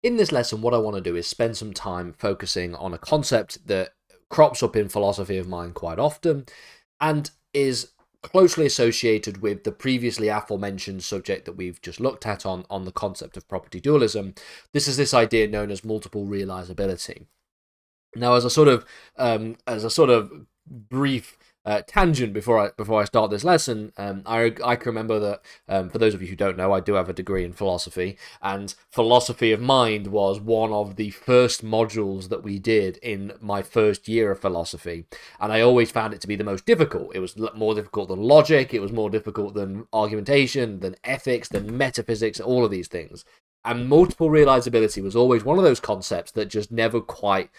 In this lesson, what I want to do is spend some time focusing on a concept that crops up in philosophy of mind quite often and is closely associated with the previously aforementioned subject that we've just looked at on the concept of property dualism. This is this idea known as multiple realizability. Now, as a sort of brief tangent before I start this lesson, I can remember that for those of you who don't know, I do have a degree in philosophy, and philosophy of mind was one of the first modules that we did in my first year of philosophy, and I always found it to be the most difficult. It was more difficult than logic, it was more difficult than argumentation, than ethics, than metaphysics, all of these things. And multiple realizability was always one of those concepts that just never quite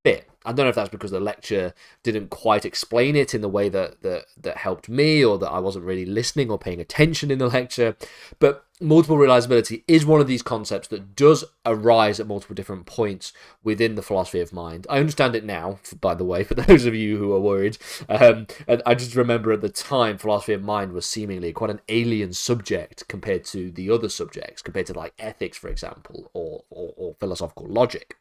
fit. I don't know if that's because the lecture didn't quite explain it in the way that helped me, or that I wasn't really listening or paying attention in the lecture, but multiple realizability is one of these concepts that does arise at multiple different points within the philosophy of mind. I understand it now, by the way, for those of you who are worried, and I just remember at the time philosophy of mind was seemingly quite an alien subject compared to the other subjects, compared to like ethics, for example, or philosophical logic.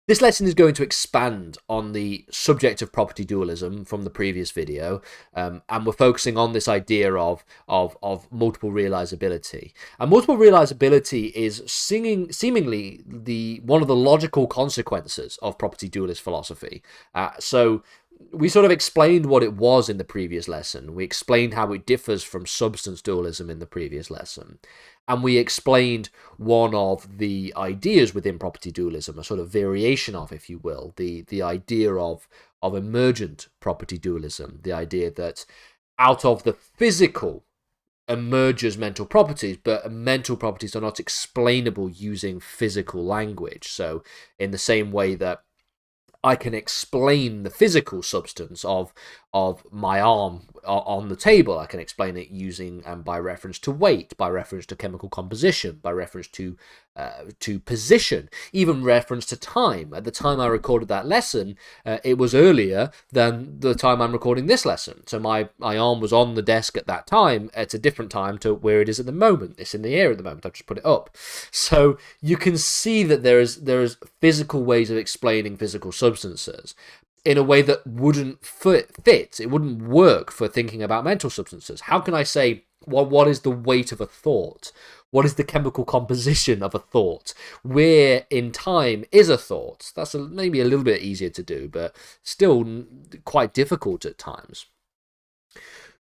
This lesson is going to expand on the subject of property dualism from the previous video, and we're focusing on this idea of multiple realizability. And multiple realizability is seemingly one of the logical consequences of property dualist philosophy. So we sort of explained what it was in the previous lesson. We explained how it differs from substance dualism in the previous lesson. And we explained one of the ideas within property dualism, a sort of variation of, if you will, the idea of emergent property dualism, the idea that out of the physical emerges mental properties, but mental properties are not explainable using physical language. So in the same way that I can explain the physical substance of my arm on the table. I can explain it using by reference to weight, by reference to chemical composition, by reference to position, even reference to time. At the time I recorded that lesson, it was earlier than the time I'm recording this lesson. So my arm was on the desk at that time. It's a different time to where it is at the moment. It's in the air at the moment. I've just put it up. So you can see that there is physical ways of explaining physical substances in a way that wouldn't fit. It wouldn't work for thinking about mental substances. How can I say, what is the weight of a thought? What is the chemical composition of a thought? Where in time is a thought? That's maybe a little bit easier to do, but still quite difficult at times.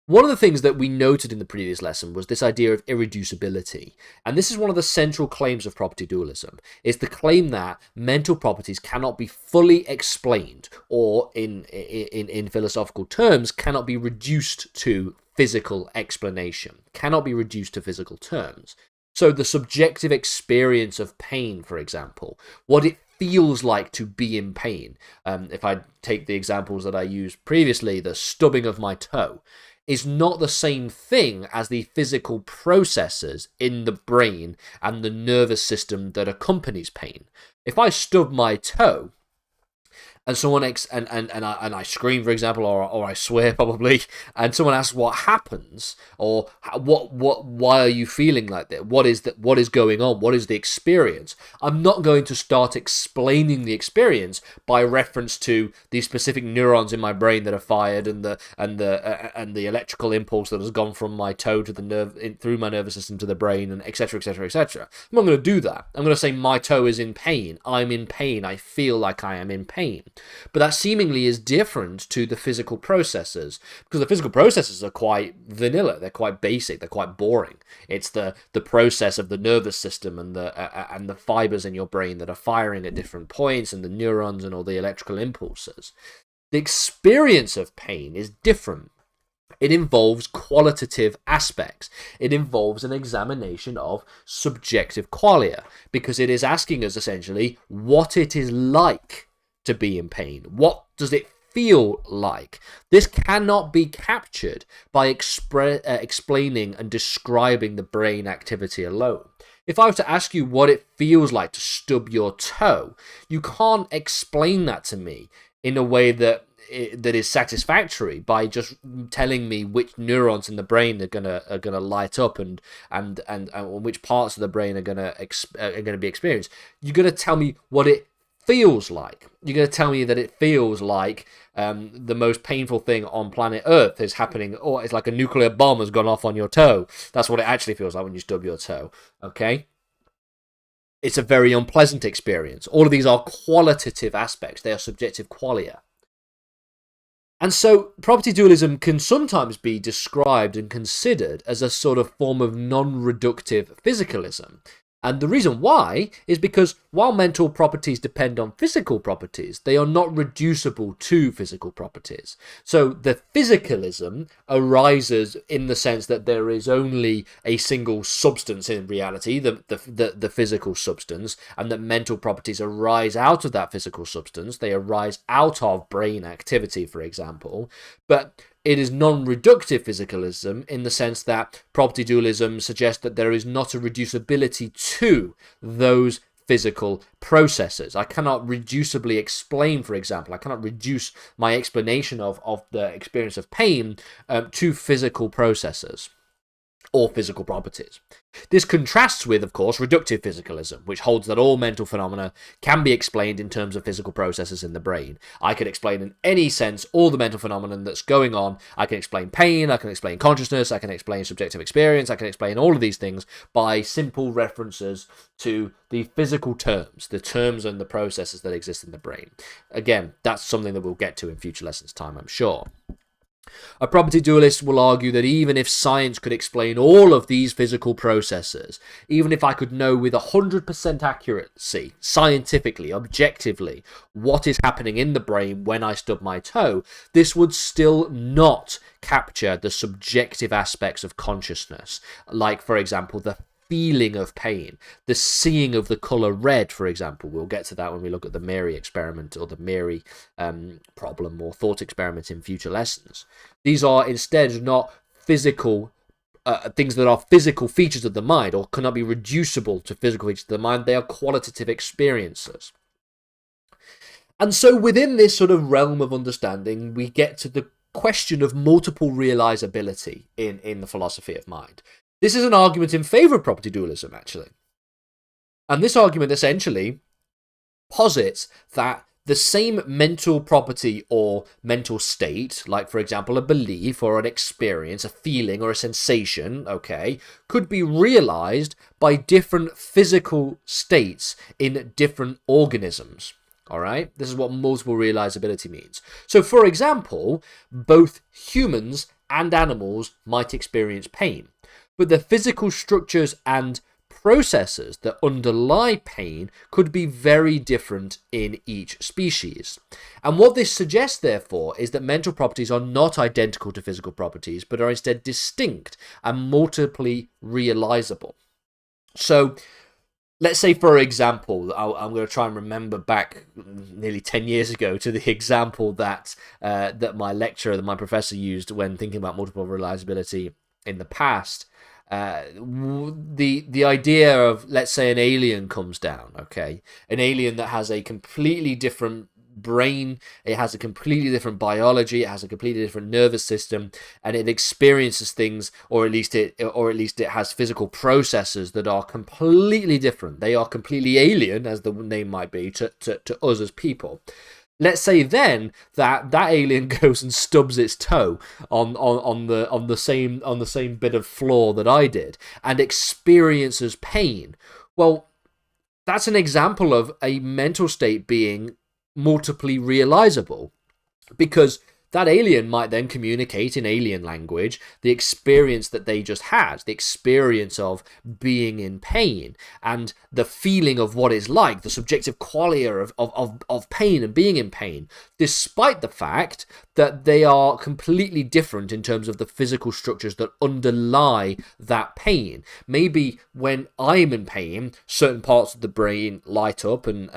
One of the things that we noted in the previous lesson was this idea of irreducibility. And this is one of the central claims of property dualism. It's the claim that mental properties cannot be fully explained, or in philosophical terms, cannot be reduced to physical explanation, cannot be reduced to physical terms. So the subjective experience of pain, for example, what it feels like to be in pain. If I take the examples that I used previously, the stubbing of my toe, is not the same thing as the physical processes in the brain and the nervous system that accompanies pain. If I stub my toe, and someone and I scream, for example, or I swear probably, and someone asks what happens, or why are you feeling like that? What is going on? What is the experience? I'm not going to start explaining the experience by reference to the specific neurons in my brain that are fired and the electrical impulse that has gone from my toe to the nerve through my nervous system to the brain, and etc. etc. etc. I'm not going to do that. I'm going to say my toe is in pain. I'm in pain. I feel like I am in pain. But that seemingly is different to the physical processes, because the physical processes are quite vanilla, they're quite basic, they're quite boring. It's the process of the nervous system and the fibers in your brain that are firing at different points, and the neurons and all the electrical impulses. The experience of pain is different. It involves qualitative aspects. It involves an examination of subjective qualia, because it is asking us essentially what it is like to be in pain. What does it feel like? This cannot be captured by explaining and describing the brain activity alone. If I was to ask you what it feels like to stub your toe, you can't explain that to me in a way that that is satisfactory by just telling me which neurons in the brain are gonna light up and which parts of the brain are gonna be experienced. You're gonna tell me what it feels like. You're gonna tell me that it feels like the most painful thing on planet Earth is happening, or it's like a nuclear bomb has gone off on your toe. That's what it actually feels like when you stub your toe. Okay. It's a very unpleasant experience. All of these are qualitative aspects. They are subjective qualia. And so property dualism can sometimes be described and considered as a sort of form of non-reductive physicalism. And the reason why is because while mental properties depend on physical properties, they are not reducible to physical properties. So the physicalism arises in the sense that there is only a single substance in reality, the physical substance, and that mental properties arise out of that physical substance. They arise out of brain activity, for example. But it is non-reductive physicalism in the sense that property dualism suggests that there is not a reducibility to those physical processes. I cannot reducibly explain, for example, I cannot reduce my explanation of the experience of pain to physical processes or physical properties. This contrasts with, of course, reductive physicalism, which holds that all mental phenomena can be explained in terms of physical processes in the brain. I can explain in any sense all the mental phenomena that's going on. I can explain pain, I can explain consciousness, I can explain subjective experience, I can explain all of these things by simple references to the physical terms, the terms and the processes that exist in the brain. Again, that's something that we'll get to in future lessons' time, I'm sure. A property dualist will argue that even if science could explain all of these physical processes, even if I could know with 100% accuracy, scientifically, objectively, what is happening in the brain when I stub my toe, this would still not capture the subjective aspects of consciousness, like, for example, the feeling of pain, the seeing of the color red, for example. We'll get to that when we look at the Mary experiment or the Mary problem or thought experiment in future lessons. These are instead not physical things that are physical features of the mind or cannot be reducible to physical features of the mind. They are qualitative experiences. And so within this sort of realm of understanding, we get to the question of multiple realizability in the philosophy of mind. This is an argument in favor of property dualism, actually. And this argument essentially posits that the same mental property or mental state, like, for example, a belief or an experience, a feeling or a sensation, okay, could be realized by different physical states in different organisms. All right? This is what multiple realizability means. So, for example, both humans and animals might experience pain. But the physical structures and processes that underlie pain could be very different in each species. And what this suggests, therefore, is that mental properties are not identical to physical properties, but are instead distinct and multiply realizable. So, let's say, for example, I'm going to try and remember back nearly 10 years ago to the example that my lecturer, that my professor used when thinking about multiple realizability in the past. The idea of, let's say, an alien comes down, okay? An alien that has a completely different brain, it has a completely different biology, it has a completely different nervous system, and it experiences things, or at least it has physical processes that are completely different. They are completely alien, as the name might be, to us as people. Let's say then that alien goes and stubs its toe on the same bit of floor that I did and experiences pain. Well, that's an example of a mental state being multiply realizable, because that alien might then communicate in alien language the experience that they just had, the experience of being in pain, and the feeling of what it's like, the subjective qualia of pain and being in pain, despite the fact that they are completely different in terms of the physical structures that underlie that pain. Maybe when I'm in pain, certain parts of the brain light up and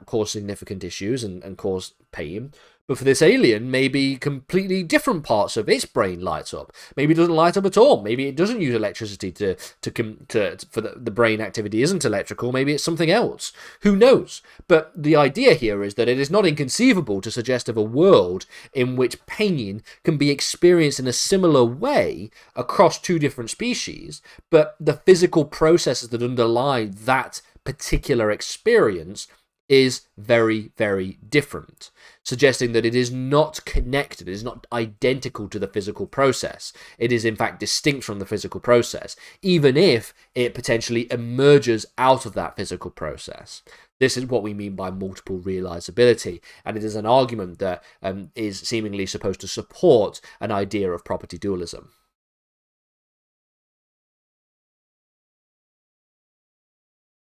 cause significant issues and cause pain. But for this alien, maybe completely different parts of its brain lights up. Maybe it doesn't light up at all. Maybe it doesn't use electricity for the brain activity isn't electrical. Maybe it's something else. Who knows? But the idea here is that it is not inconceivable to suggest of a world in which pain can be experienced in a similar way across two different species, but the physical processes that underlie that particular experience is very, very different, suggesting that it is not connected, it is not identical to the physical process. It is in fact distinct from the physical process, even if it potentially emerges out of that physical process. This is what we mean by multiple realizability, and it is an argument that is seemingly supposed to support an idea of property dualism.